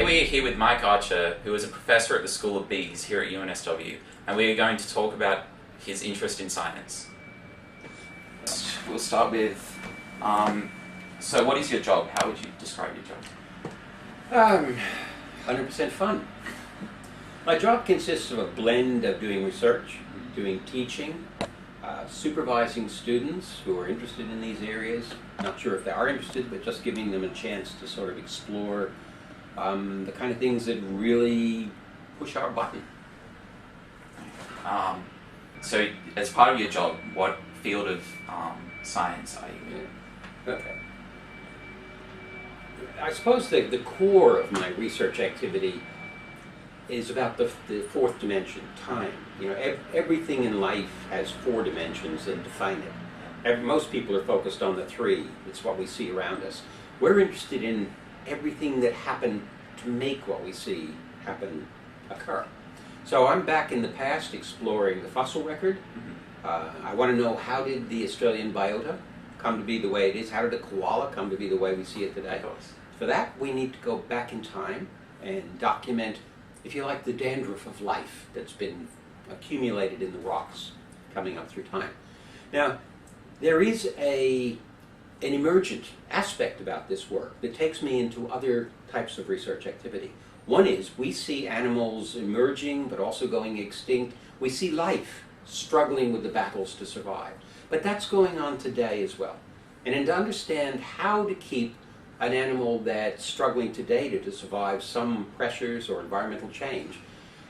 Today we are here with Mike Archer, who is a professor at the School of Bees here at UNSW, and we are going to talk about his interest in science. We'll start with, so what is your job? How would you describe your job? 100% fun. My job consists of a blend of doing research, doing teaching, supervising students who are interested in these areas. Not sure if they are interested, but just giving them a chance to sort of explore the kind of things that really push our button. So as part of your job, what field of science are you in? Yeah. Okay. I suppose the core of my research activity is about the fourth dimension, time. You know, everything in life has four dimensions that define it. Most people are focused on the three. It's what we see around us. We're interested in everything that happened to make what we see occur. So I'm back in the past exploring the fossil record. I want to know, how did the Australian biota come to be the way it is? How did a koala come to be the way we see it today? For that, we need to go back in time and document, if you like, the dandruff of life that's been accumulated in the rocks coming up through time. Now, there is an emergent aspect about this work that takes me into other types of research activity. One is, we see animals emerging but also going extinct. We see life struggling with the battles to survive. But that's going on today as well. And to understand how to keep an animal that's struggling today to survive some pressures or environmental change,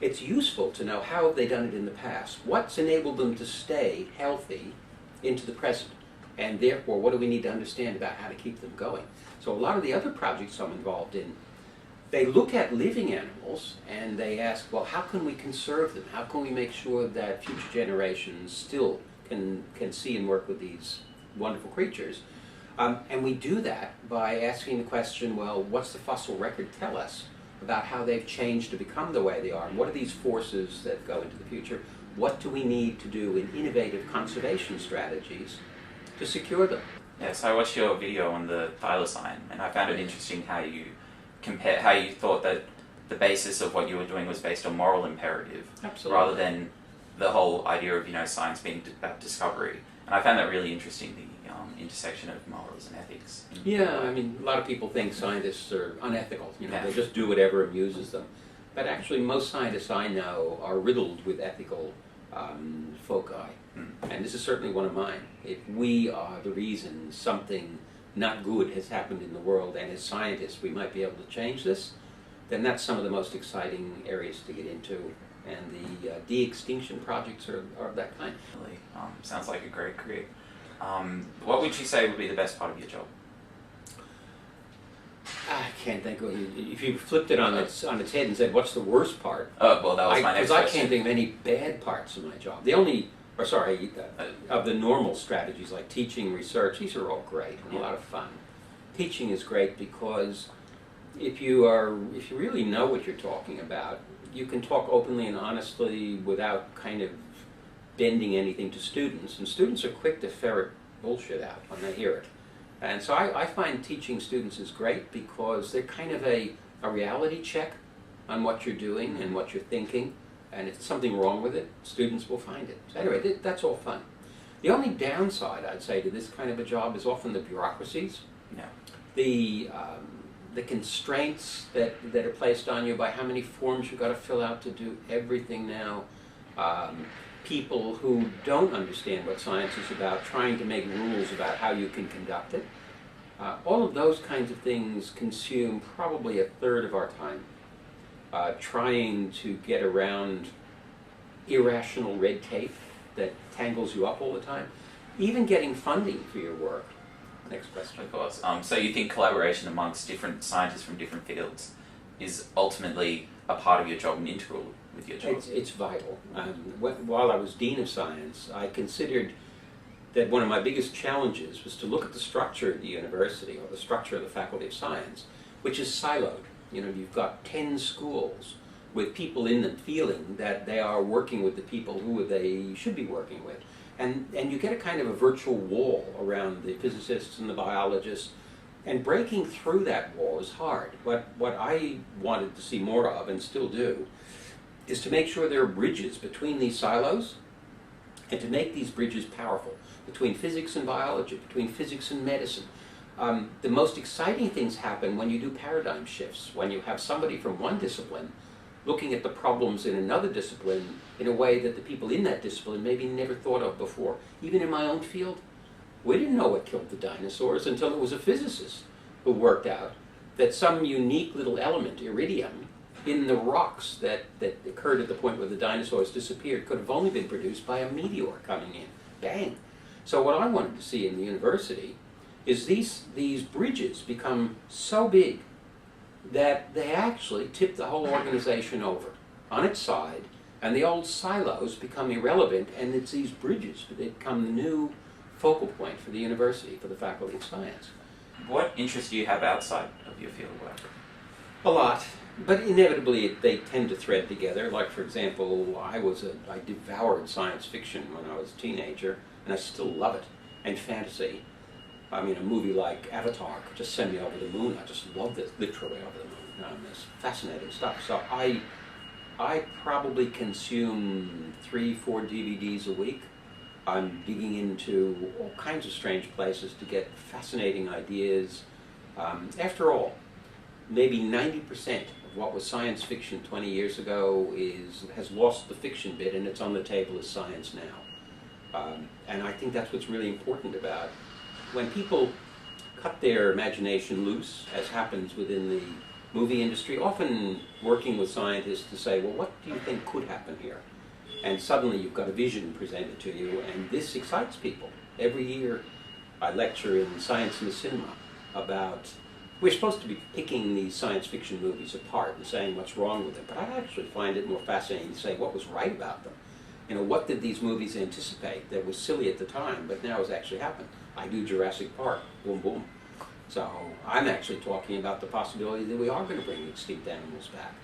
it's useful to know how have they done it in the past. What's enabled them to stay healthy into the present? And therefore, what do we need to understand about how to keep them going? So a lot of the other projects I'm involved in, they look at living animals and they ask, well, how can we conserve them? How can we make sure that future generations still can see and work with these wonderful creatures? And we do that by asking the question, well, what's the fossil record tell us about how they've changed to become the way they are? And what are these forces that go into the future? What do we need to do in innovative conservation strategies to secure them? Yeah, so I watched your video on the thylacine, and I found it interesting how you thought that the basis of what you were doing was based on moral imperative, Absolutely. rather than the whole idea of science being about discovery. And I found that really interesting, the intersection of morals and ethics. Yeah, I mean, a lot of people think scientists are unethical. Yeah. They just do whatever amuses them. But actually, most scientists I know are riddled with ethical foci. And this is certainly one of mine. If we are the reason something not good has happened in the world, and as scientists we might be able to change this, then that's some of the most exciting areas to get into. And the de-extinction projects are of that kind. Really, sounds like a great career. What would you say would be the best part of your job? I can't think of it. If you flipped it on its head and said, what's the worst part? Well, that was my next question. Because I can't think of any bad parts of my job. Of the normal strategies like teaching, research, these are all great and a lot of fun. Teaching is great because if you really know what you're talking about, you can talk openly and honestly without kind of bending anything to students, and students are quick to ferret bullshit out when they hear it. And so I find teaching students is great because they're kind of a reality check on what you're doing and what you're thinking, and if there's something wrong with it, students will find it. So anyway, that's all fun. The only downside, I'd say, to this kind of a job is often the bureaucracies. Yeah. The constraints that are placed on you by how many forms you've got to fill out to do everything now. People who don't understand what science is about, trying to make rules about how you can conduct it. All of those kinds of things consume probably a third of our time, trying to get around irrational red tape that tangles you up all the time. Even getting funding for your work. Next question. Of course. So you think collaboration amongst different scientists from different fields is ultimately a part of your job and integral with your job? It's vital. While I was Dean of Science, I considered that one of my biggest challenges was to look at the structure of the university, or the structure of the Faculty of Science, which is siloed. You've got 10 schools with people in them feeling that they are working with the people who they should be working with. And you get a kind of a virtual wall around the physicists and the biologists And breaking through that wall is hard. What I wanted to see more of, and still do, is to make sure there are bridges between these silos, and to make these bridges powerful, between physics and biology, between physics and medicine. The most exciting things happen when you do paradigm shifts, when you have somebody from one discipline looking at the problems in another discipline in a way that the people in that discipline maybe never thought of before. Even in my own field, we didn't know what killed the dinosaurs until it was a physicist who worked out that some unique little element, iridium, in the rocks that occurred at the point where the dinosaurs disappeared could have only been produced by a meteor coming in. Bang! So what I wanted to see in the university is these bridges become so big that they actually tip the whole organization over on its side, and the old silos become irrelevant, and it's these bridges that become the new focal point for the university, for the Faculty of Science. What interests do you have outside of your fieldwork? A lot, but inevitably they tend to thread together. Like, for example, I devoured science fiction when I was a teenager, and I still love it, and fantasy. I mean, a movie like Avatar could just send me over the moon. I just love this, literally over the moon. It's fascinating stuff. So I probably consume 3-4 DVDs a week. I'm digging into all kinds of strange places to get fascinating ideas. After all, maybe 90% of what was science fiction 20 years ago has lost the fiction bit, and it's on the table as science now. And I think that's what's really important about when people cut their imagination loose, as happens within the movie industry, often working with scientists to say, well, what do you think could happen here? And suddenly you've got a vision presented to you, and this excites people. Every year I lecture in Science in the Cinema about, we're supposed to be picking these science fiction movies apart and saying what's wrong with them, but I actually find it more fascinating to say what was right about them. You know, what did these movies anticipate that was silly at the time, but now has actually happened? I do Jurassic Park, boom, boom. So I'm actually talking about the possibility that we are going to bring extinct animals back.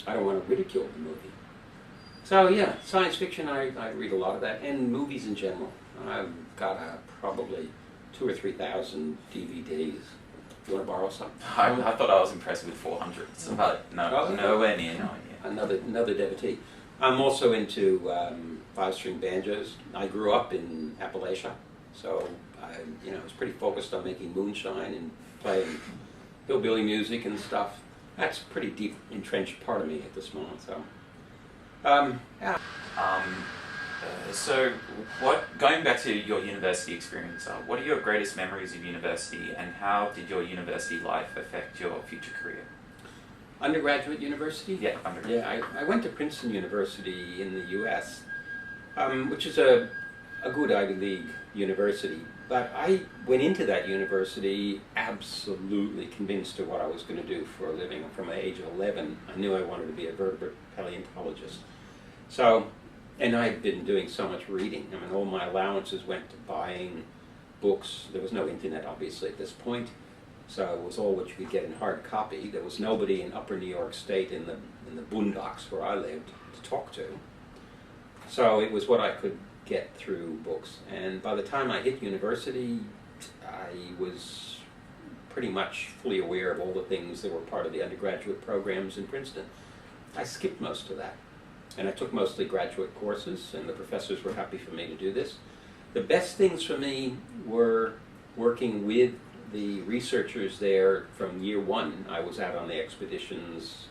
I don't want to ridicule the movie. So yeah, science fiction, I read a lot of that, and movies in general. I've got probably 2,000 or 3,000 DVDs. You want to borrow some? I thought I was impressed with 400, but nowhere near. Another devotee. I'm also into 5-string banjos. I grew up in Appalachia, so I was pretty focused on making moonshine and playing hillbilly music and stuff. That's a pretty deep entrenched part of me at this moment. So, yeah. So, going back to your university experience, what are your greatest memories of university, and how did your university life affect your future career? Undergraduate university? Yeah, undergraduate. Yeah, I went to Princeton University in the U.S., which is a good Ivy League university. But I went into that university absolutely convinced of what I was going to do for a living. From the age of 11, I knew I wanted to be a vertebrate paleontologist. So, and I'd been doing so much reading. I mean, all my allowances went to buying books. There was no internet, obviously, at this point. So it was all what you could get in hard copy. There was nobody in upper New York State in the boondocks where I lived to talk to. So it was what I could get through books. And by the time I hit university, I was pretty much fully aware of all the things that were part of the undergraduate programs in Princeton. I skipped most of that. And I took mostly graduate courses, and the professors were happy for me to do this. The best things for me were working with the researchers there from year one. I was out on the expeditions.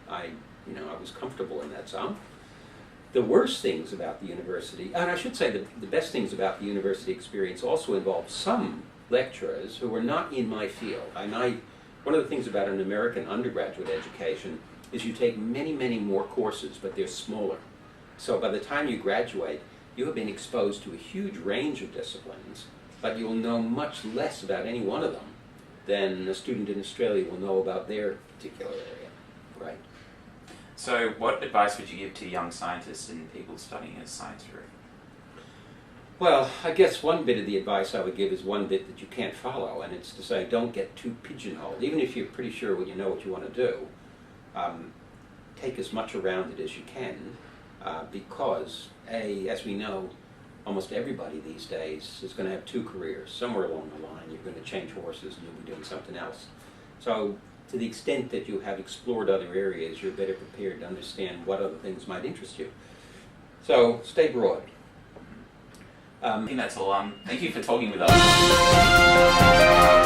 I was comfortable in that zone. The worst things about the university, and I should say the best things about the university experience also involved some lecturers who were not in my field. One of the things about an American undergraduate education is you take many, many more courses, but they're smaller. So by the time you graduate, you have been exposed to a huge range of disciplines, but you'll know much less about any one of them than a student in Australia will know about their particular area, right? So what advice would you give to young scientists and people studying a science degree? Well, I guess one bit of the advice I would give is one bit that you can't follow, and it's to say don't get too pigeonholed. Even if you're pretty sure what you know what you want to do, take as much around it as you can, because, as we know, almost everybody these days is going to have two careers. Somewhere along the line, you're going to change horses and you'll be doing something else. So to the extent that you have explored other areas, you're better prepared to understand what other things might interest you. So stay broad. I think that's all. Thank you for talking with us.